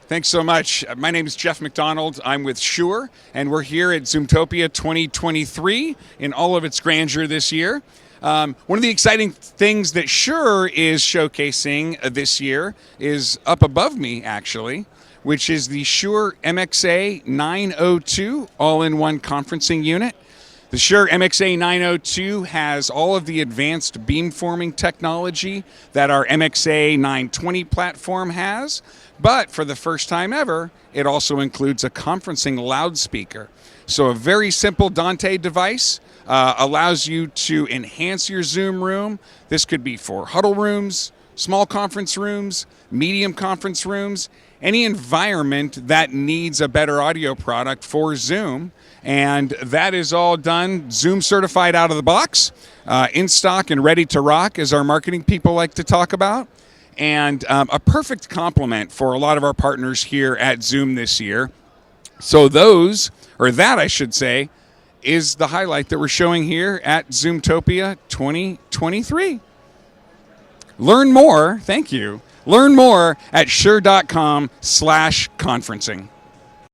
Thanks so much. My name is Jeff McDonald. I'm with Shure, and we're here at Zoomtopia 2023 in all of its grandeur this year. One of the exciting things that Shure is showcasing this year is up above me, actually, which is the Shure MXA902 all-in-one conferencing unit. The Shure MXA902 has all of the advanced beamforming technology that our MXA920 platform has, but for the first time ever, it also includes a conferencing loudspeaker. So a very simple Dante device allows you to enhance your Zoom room. This could be for huddle rooms, small conference rooms, medium conference rooms, any environment that needs a better audio product for Zoom. And that is all done Zoom certified out of the box, in stock and ready to rock, as our marketing people like to talk about. And a perfect complement for a lot of our partners here at Zoom this year. So that I should say, is the highlight that we're showing here at Zoomtopia 2023. Learn more, thank you. Learn more at shure.com/conferencing.